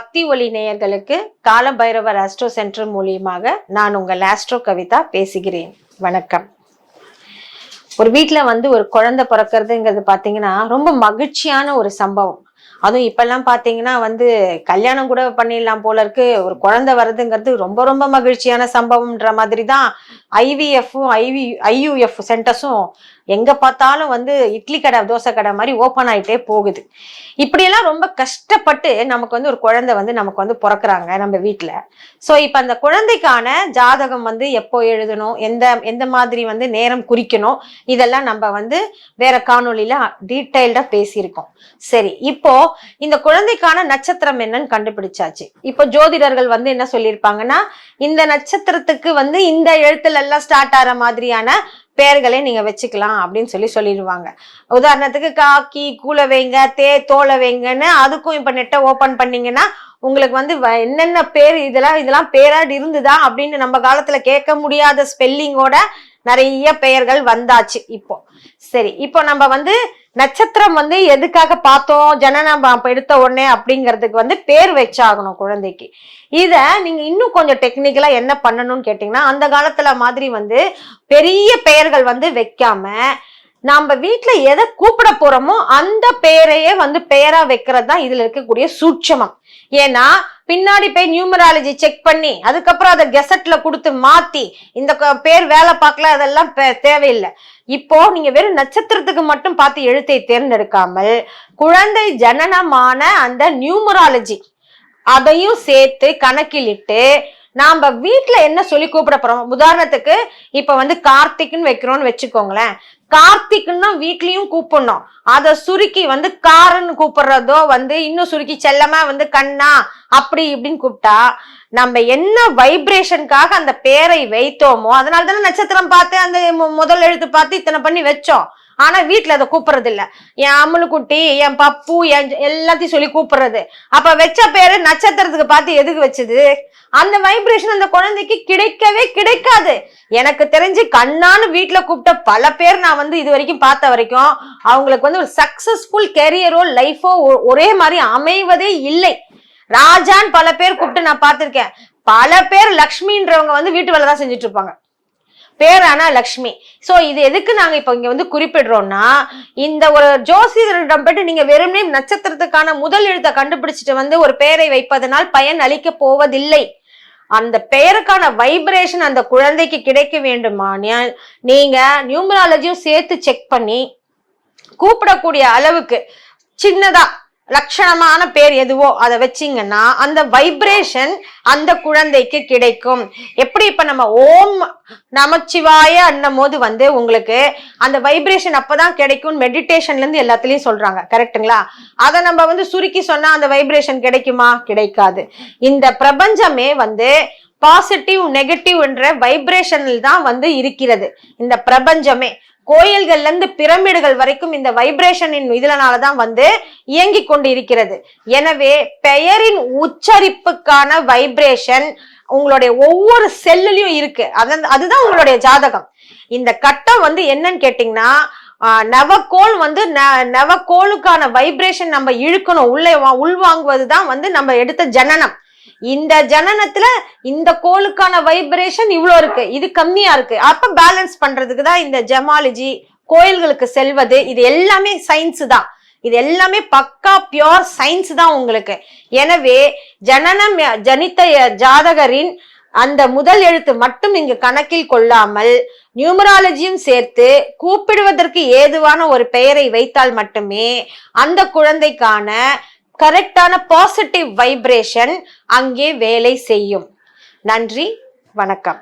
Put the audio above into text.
பக்தி ஒளி நேயர்களுக்கு கால பைரவர் ஆஸ்ட்ரோ சென்டர் மூலியமாக நான் உங்கள் ஆஸ்ட்ரோ கவிதா பேசுகிறேன். வணக்கம். ஒரு வீட்டுல ஒரு குழந்தை பிறக்கிறதுங்கிறது பாத்தீங்கன்னா ரொம்ப மகிழ்ச்சியான ஒரு சம்பவம். அதுவும் இப்பெல்லாம் பாத்தீங்கன்னா கல்யாணம் கூட பண்ணிடலாம் போல இருக்கு. ஒரு குழந்தை வர்றதுங்கிறது ரொம்ப ரொம்ப மகிழ்ச்சியான சம்பவம்ன்ற மாதிரி தான் ஐவிஎஃப்பும் ஐயுஎஃப் சென்டர்ஸும் எங்க பார்த்தாலும் இட்லி கடை தோசை கடை மாதிரி ஓப்பன் ஆயிட்டே போகுது. இப்படியெல்லாம் ரொம்ப கஷ்டப்பட்டு நமக்கு ஒரு குழந்தை நமக்கு பிறக்கிறாங்க நம்ம வீட்டுல. ஸோ இப்ப அந்த குழந்தைக்கான ஜாதகம் எப்போ எழுதணும், எந்த மாதிரி நேரம் குறிக்கணும், இதெல்லாம் நம்ம வேற காணொலியில டீட்டெயில்டா பேசியிருக்கோம். சரி, இப்போ இந்த குழந்தைக்கான நட்சத்திரம் என்னன்னு கண்டுபிடிச்சாச்சு. இப்போ ஜோதிடர்கள் என்ன சொல்லியிருப்பாங்கன்னா, இந்த நட்சத்திரத்துக்கு இந்த எழுத்துல எல்லாம் ஸ்டார்ட் ஆகிற மாதிரியான பெயர்களை நீங்க வச்சுக்கலாம் அப்படின்னு சொல்லிடுவாங்க. உதாரணத்துக்கு காக்கி, கூல வைங்க, தோலை வைங்கன்னு அதுக்கும் இப்ப நெட்டை ஓபன் பண்ணீங்கன்னா உங்களுக்கு என்னென்ன பேர் இதெல்லாம் பேராடு இருந்துதா அப்படின்னு நம்ம காலத்துல கேட்க முடியாத ஸ்பெல்லிங்கோட நிறைய பெயர்கள் வந்தாச்சு இப்போ. சரி, இப்போ நம்ம நட்சத்திரம் எதுக்காக பார்த்தோம், ஜனனம் எடுத்த உடனே அப்படிங்கிறதுக்கு பேர் வச்சாகணும் குழந்தைக்கு. இத நீங்க இன்னும் கொஞ்சம் டெக்னிக்கலா என்ன பண்ணணும்னு கேட்டீங்கன்னா, அந்த காலத்துல மாதிரி பெரிய பெயர்கள் வைக்காம நம்ம வீட்டுல எதை கூப்பிட போறோமோ அந்த பெயரையே பெயரா வைக்கிறது தான் இதுல இருக்கக்கூடிய சூட்சமம். ஏன்னா பின்னாடி போய் நியூமராலஜி செக் பண்ணி அதுக்கப்புறம் அதை கெசட்ல கொடுத்து மாத்தி இந்த பேர் வேலை பார்க்கல, அதெல்லாம் தேவையில்லை. இப்போ நீங்க வெறும் நட்சத்திரத்துக்கு மட்டும் பார்த்து எழுத்தை தேர்ந்தெடுக்காமல் குழந்தை ஜனனமான அந்த நியூமராலஜி அதையும் சேர்த்து கணக்கிலிட்டு நாம வீட்டுல என்ன சொல்லி கூப்பிட போறோம். உதாரணத்துக்கு இப்ப கார்த்திக்னு வைக்கிறோம்னு வச்சுக்கோங்களேன். கார்த்திக்னா வீட்லயும் கூப்பிடணும். அத சுருக்கி காரன்னு கூப்பிடுறதோ இன்னும் சுருக்கி செல்லமா கண்ணா அப்படி இப்படின்னு கூப்பிட்டா நம்ம என்ன வைப்ரேஷனுக்காக அந்த பேரை வைத்தோமோ அதனாலதானே நட்சத்திரம் பார்த்து அந்த முதல் எழுத்து பார்த்து இத்தனை பண்ணி வச்சோம். ஆனா வீட்டுல அதை கூப்பிடுறது இல்ல. என் அம்முனுக்குட்டி, என் பப்பு, எல்லாத்தையும் சொல்லி கூப்பிடுறது. அப்ப வச்ச பேரு நட்சத்திரத்துக்கு பார்த்து எதுக்கு வச்சது? அந்த வைப்ரேஷன் அந்த குழந்தைக்கு கிடைக்கவே கிடைக்காது. எனக்கு தெரிஞ்சு கண்ணான்னு வீட்டுல கூப்பிட்ட பல பேர் நான் இது வரைக்கும் பார்த்த வரைக்கும் அவங்களுக்கு ஒரு சக்சஸ்ஃபுல் கெரியரோ லைஃபோ ஒரே மாதிரி அமைவதே இல்லை. ராஜான்னு பல பேர் கூப்பிட்டு நான் பார்த்திருக்கேன். பல பேர் லக்ஷ்மின்றவங்க வீட்டு வேலை தான் செஞ்சுட்டு இருப்பாங்க, பேரானா லக்ஷ்மி. சோ இது எதுக்கு நாங்க இப்ப இங்க குறிப்பிடுறோம்னா, இந்த ஒரு ஜோசியரிடம் போயிட்டு நீங்க வெறுமனே நட்சத்திரத்துக்கான முதல் எழுத்தை கண்டுபிடிச்சிட்டு ஒரு பெயரை வைப்பதனால் பயன் அளிக்க போவதில்லை. அந்த பெயருக்கான வைப்ரேஷன் அந்த குழந்தைக்கு கிடைக்க வேண்டுமா நீங்க நியூமராலஜியும் சேர்த்து செக் பண்ணி கூப்பிடக்கூடிய அளவுக்கு சின்னதா லட்சணமான பேர் எதுவோ அதை வச்சிங்கன்னா அந்த வைப்ரேஷன் அந்த குழந்தைக்கு கிடைக்கும். எப்படி இப்ப நம்ம ஓம் நமச்சிவாய அன்னும் போது உங்களுக்கு அந்த வைப்ரேஷன் அப்பதான் கிடைக்கும். மெடிடேஷன்ல இருந்து எல்லாத்துலயும் சொல்றாங்க, கரெக்டுங்களா? அதை நம்ம சுருக்கி சொன்னா அந்த வைப்ரேஷன் கிடைக்குமா? கிடைக்காது. இந்த பிரபஞ்சமே பாசிட்டிவ் நெகட்டிவ் என்ற வைப்ரேஷனில் தான் இருக்கிறது இந்த பிரபஞ்சமே. கோயில்கள்ல இருந்து பிரமிடுகள் வரைக்கும் இந்த வைப்ரேஷனின் இதனாலதான் இயங்கி கொண்டு இருக்கிறது. எனவே பெயரின் உச்சரிப்புக்கான வைப்ரேஷன் உங்களுடைய ஒவ்வொரு செல்லுலயும் இருக்கு. அதுதான் உங்களுடைய ஜாதகம். இந்த கட்டம் என்னன்னு கேட்டீங்கன்னா, நவக்கோள் நவக்கோளுக்கான வைப்ரேஷன் நம்ம இழுக்கணும், உள்வாங்குவதுதான் நம்ம எடுத்த ஜனனம். இந்த ஜனனத்துல இந்த கோளுக்கான வைப்ரேஷன் இவ்வளவு இருக்கு, இது கம்மியா இருக்கு. அப்ப பேலன்ஸ் பண்றதுக்கு தான் இந்த ஜெமாலஜி, கோயில்களுக்கு செல்வது, இது எல்லாமே சயின்ஸ் தான். இது எல்லாமே பக்கா பியோர் சயின்ஸ் தான் உங்களுக்கு. எனவே ஜனனம் ஜனித்த ஜாதகரின் அந்த முதல் எழுத்து மட்டும் இங்கு கணக்கில் கொள்ளாமல் நியூமராலஜியும் சேர்த்து கூப்பிடுவதற்கு ஏதுவான ஒரு பெயரை வைத்தால் மட்டுமே அந்த குழந்தைக்கான கரெக்டான பாசிட்டிவ் வைப்ரேஷன் அங்கே வேலை செய்யும். நன்றி, வணக்கம்.